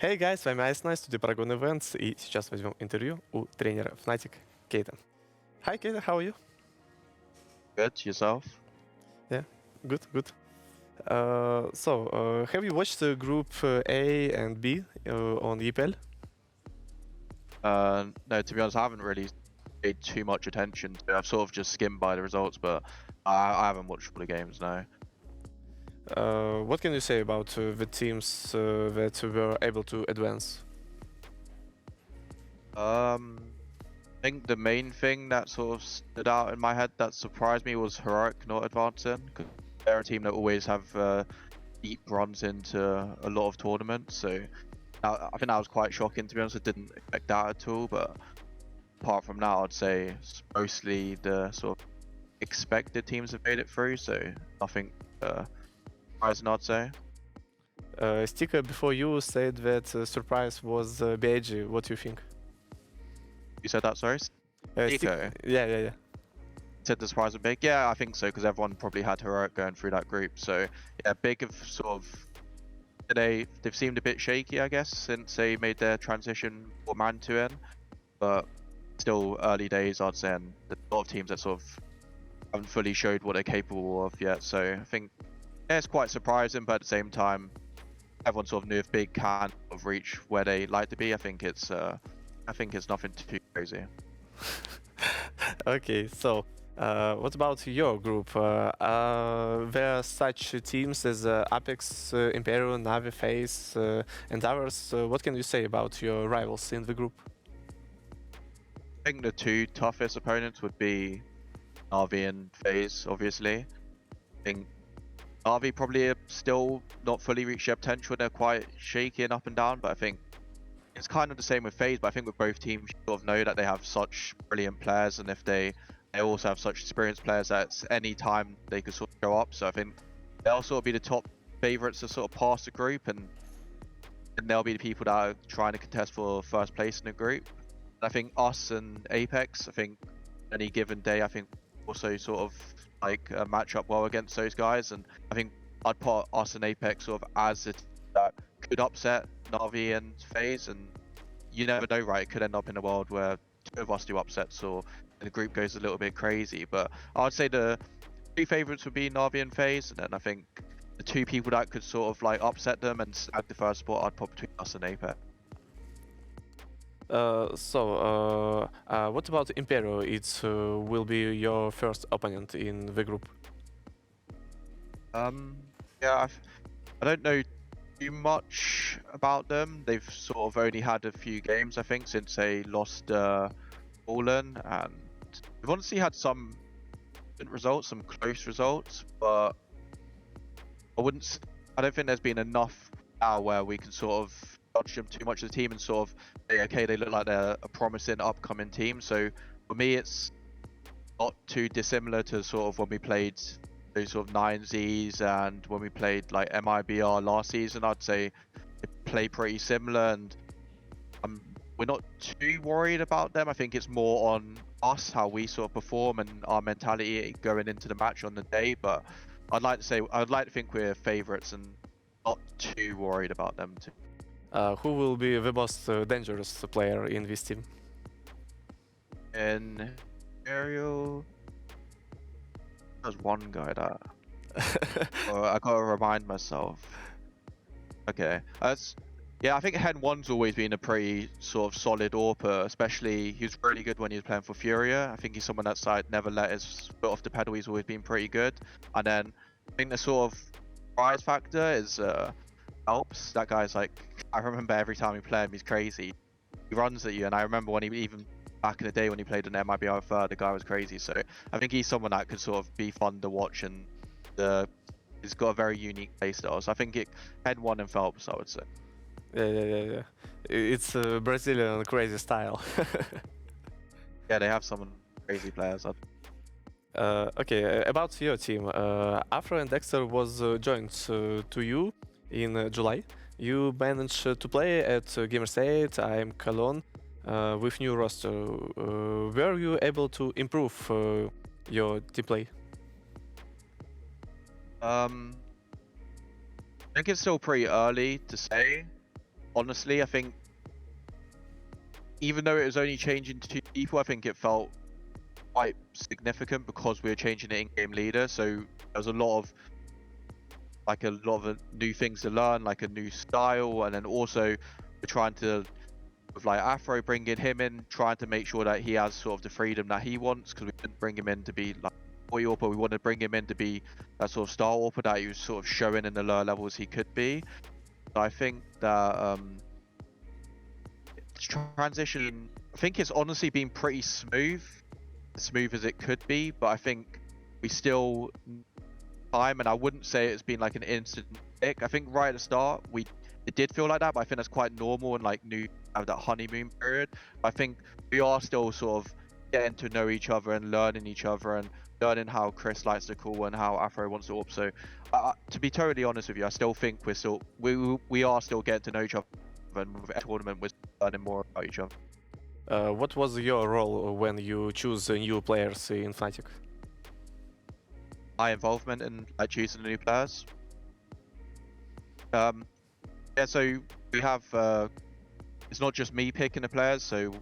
Hey guys, с вами Ice студия Paragon Events, и сейчас возьмем интервью у тренера Fnatic.keita. Hi Keita, how are you? Good, yourself? Yeah, good. Have you watched the group A and B on EPL? No, to be honest, I haven't really paid too much attention to it. I've sort of just skimmed by the results, but I haven't watched all the games, no. What can you say about the teams that were able to advance? I think the main thing that sort of stood out in my head that surprised me was Heroic not advancing, because they're a team that always have deep runs into a lot of tournaments, so I think that was quite shocking, to be honest. I didn't expect that at all, but apart from that, I'd say it's mostly the sort of expected teams have made it through, so nothing surprising, I'd say. Sticker, before you said that surprise was BIG. What do you think? You said that, sorry? Nico Yeah. said the surprise was big. Yeah, I think so, because everyone probably had Heroic going through that group. So yeah, big of sort of they've seemed a bit shaky, I guess, since they made their transition for man to end. But still early days, I'd say, and there's a lot of teams that sort of haven't fully showed what they're capable of yet. So I think yeah, it's quite surprising, but at the same time, everyone sort of knew if big can sort of reach where they like to be. I think it's nothing too crazy. Okay, so what about your group? There are such teams as Apex, Imperial, NAVI, FaZe, and others. What can you say about your rivals in the group? I think the two toughest opponents would be NAVI and FaZe, obviously. I think NAVI probably still not fully reached their potential. They're quite shaky and up and down, but I think it's kind of the same with FaZe, but I think with both teams, you sort of know that they have such brilliant players, and if they also have such experienced players that any time they could sort of go up. So I think they'll sort of be the top favorites to sort of pass the group, and they'll be the people that are trying to contest for first place in the group. And I think us and Apex, I think any given day, I think also sort of like match up well against those guys, and I think I'd put us and Apex sort of as a team that could upset NAVI and FaZe, and you never know, right? It could end up in a world where two of us do upsets or the group goes a little bit crazy. But I'd say the two favorites would be NAVI and FaZe, and then I think the two people that could sort of like upset them and snag the first spot, I'd put between us and Apex. What about Imperial? It will be your first opponent in the group. Yeah, I don't know too much about them. They've sort of only had a few games, I think, since they lost Fallen, and they've honestly had some good results, some close results, but I don't think there's been enough now where we can sort of judge them too much as a team and sort of say, okay, they look like they're a promising upcoming team. So for me, it's not too dissimilar to sort of when we played those sort of 9Zs and when we played like MIBR last season. I'd say they play pretty similar, and we're not too worried about them. I think it's more on us, how we sort of perform and our mentality going into the match on the day. But I'd like to think we're favourites and not too worried about them too. Who will be the most dangerous player in this team? In Imperial, there's one guy that I gotta remind myself. Okay, yeah, I think Hen 1's always been a pretty sort of solid AWPer, especially he was really good when he was playing for Furia. I think he's someone that's like never let his foot off the pedal. He's always been pretty good. And then I think the sort of prize factor is Alps. That guy's like, I remember every time we play him, he's crazy. He runs at you, and I remember when he even back in the day when he played in MIBR third, the guy was crazy. So I think he's someone that could sort of be fun to watch, and he's got a very unique playstyle. So I think Hen 1 and Phelps, I would say. Yeah. It's Brazilian crazy style. Yeah, they have some crazy players. Okay, about your team. Afro and Dexter was joined to you in July. You managed to play at Gamerstate, IM Cologne, with new roster. Were you able to improve your team play? I think it's still pretty early to say. honestly, I think even though it was only changing 2 people, I think it felt quite significant because we were changing the in-game leader. So there was a lot of new things to learn, like a new style, and then also we're trying to, with like Afro, bringing him in, trying to make sure that he has sort of the freedom that he wants, because we didn't bring him in to be like boy AWPer, we wanted to bring him in to be that sort of star AWPer that he was sort of showing in the lower levels he could be. So I think that transition, I think it's honestly been pretty smooth as it could be, but I think we still time, and I wouldn't say it's been like an instant pick. I think right at the start it did feel like that, but I think that's quite normal and like new have that honeymoon period. I think we are still sort of getting to know each other and learning each other and learning how Chris likes to call and how Afro wants to up. So to be totally honest with you, I still think we are still getting to know each other, and with every tournament we're learning more about each other. What was your role when you choose new players in Fnatic? My involvement in like choosing the new players. Yeah, so we have it's not just me picking the players. So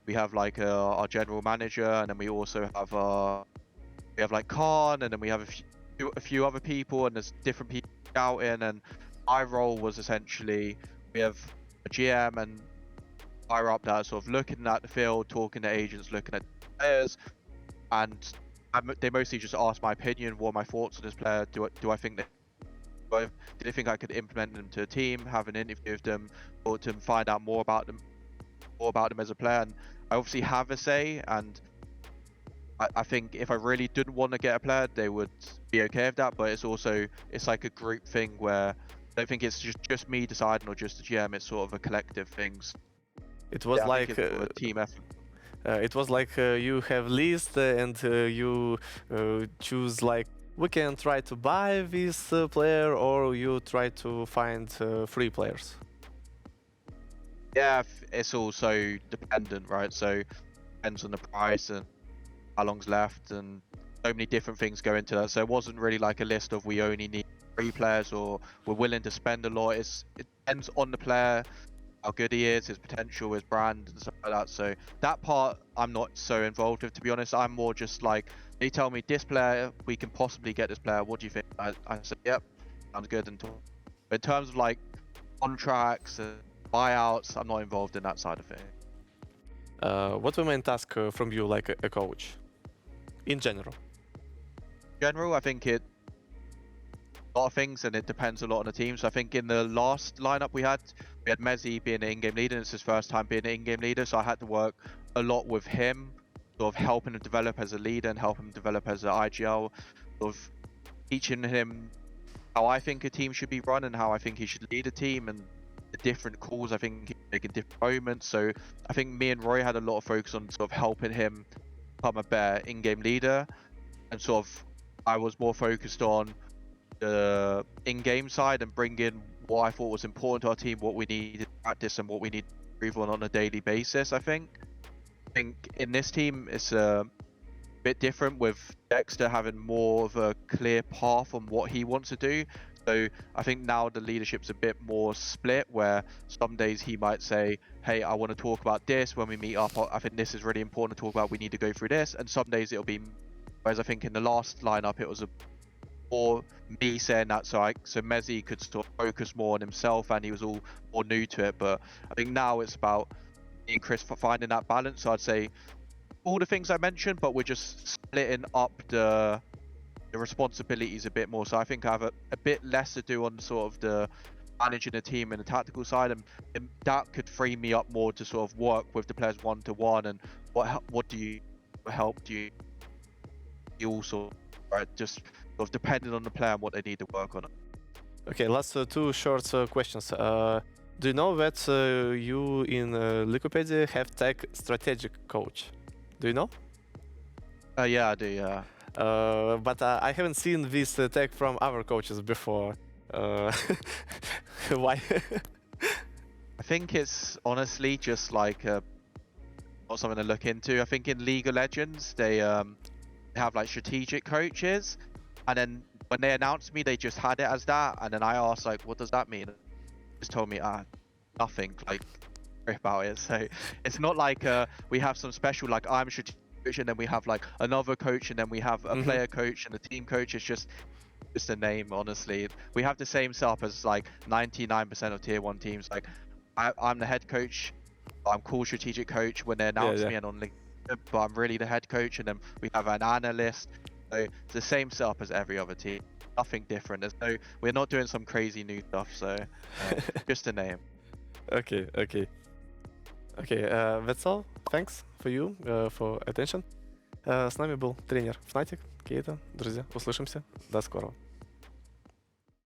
we have like our general manager, and then we also have like Khan, and then we have a few other people, and there's different people scouting. And my role was essentially we have a GM and higher up that are sort of looking at the field, talking to agents, looking at players, and they mostly just ask my opinion, what are my thoughts on this player, do I think that do they think I could implement them to a team, have an interview with them, or to find out more about them as a player. And I obviously have a say, and I think if I really didn't want to get a player, they would be okay with that. But it's like a group thing where I don't think it's just me deciding or just the GM. It's sort of a collective thing. It was like a team effort. It was like you have list and you choose like we can try to buy this player, or you try to find free players. Yeah, it's also dependent, right? So depends on the price and how long's left, and so many different things go into that. So it wasn't really like a list of we only need 3 players or we're willing to spend a lot. It depends on the player, how good he is, his potential, his brand, and stuff like that. So that part I'm not so involved with, to be honest. I'm more just like, they tell me this player, we can possibly get this player, what do you think? I said, yep, sounds good. But in terms of like contracts and buyouts, I'm not involved in that side of it. What's the main task from you, like a coach, in general? I think a lot of things, and it depends a lot on the team. So I think in the last lineup we had Mezzi being an in-game leader, and it's his first time being an in-game leader, so I had to work a lot with him, sort of helping him develop as a leader and help him develop as an IGL, sort of teaching him how I think a team should be run and how I think he should lead a team, and the different calls I think he make in different moments. So I think me and Roy had a lot of focus on sort of helping him become a better in-game leader, and sort of I was more focused on the in-game side and bring in what I thought was important to our team, what we need to practice and what we need to improve on a daily basis. I think in this team it's a bit different, with Dexter having more of a clear path on what he wants to do. So I think now the leadership's a bit more split, where some days he might say, hey, I want to talk about this when we meet up, I think this is really important to talk about, we need to go through this. And some days it'll be, whereas I think in the last lineup it was more me saying that, so Mezzi could sort of focus more on himself, and he was all more new to it. But I think now it's about me and Chris finding that balance. So I'd say all the things I mentioned, but we're just splitting up the responsibilities a bit more. So I think I have a bit less to do on sort of the managing the team and the tactical side, and that could free me up more to sort of work with the players one-to-one, and what do you also, right, just sort of depending on the player and what they need to work on. Okay, last 2 short questions. Do you know that you in Liquipedia have tag strategic coach? Do you know? Yeah, I do, yeah. But I haven't seen this tag from other coaches before. Why? I think it's honestly just like not something to look into. I think in League of Legends they have like strategic coaches, and then when they announced me they just had it as that, and then I asked like, what does that mean? Just told me nothing like about it. So it's not like we have some special like I'm strategic coach and then we have like another coach and then we have a player coach and a team coach. It's just a name, honestly. We have the same setup as like 99% of tier 1 teams. Like I'm the head coach. I'm called strategic coach when they announce me and on LinkedIn, but I'm really the head coach. And then we have an analyst. So it's the same setup as every other team. Nothing different. We're not doing some crazy new stuff. So just a name. Okay, that's all. Thanks for you, for attention. С нами был тренер Fnatic.keita. Друзья, услышимся. До скорого.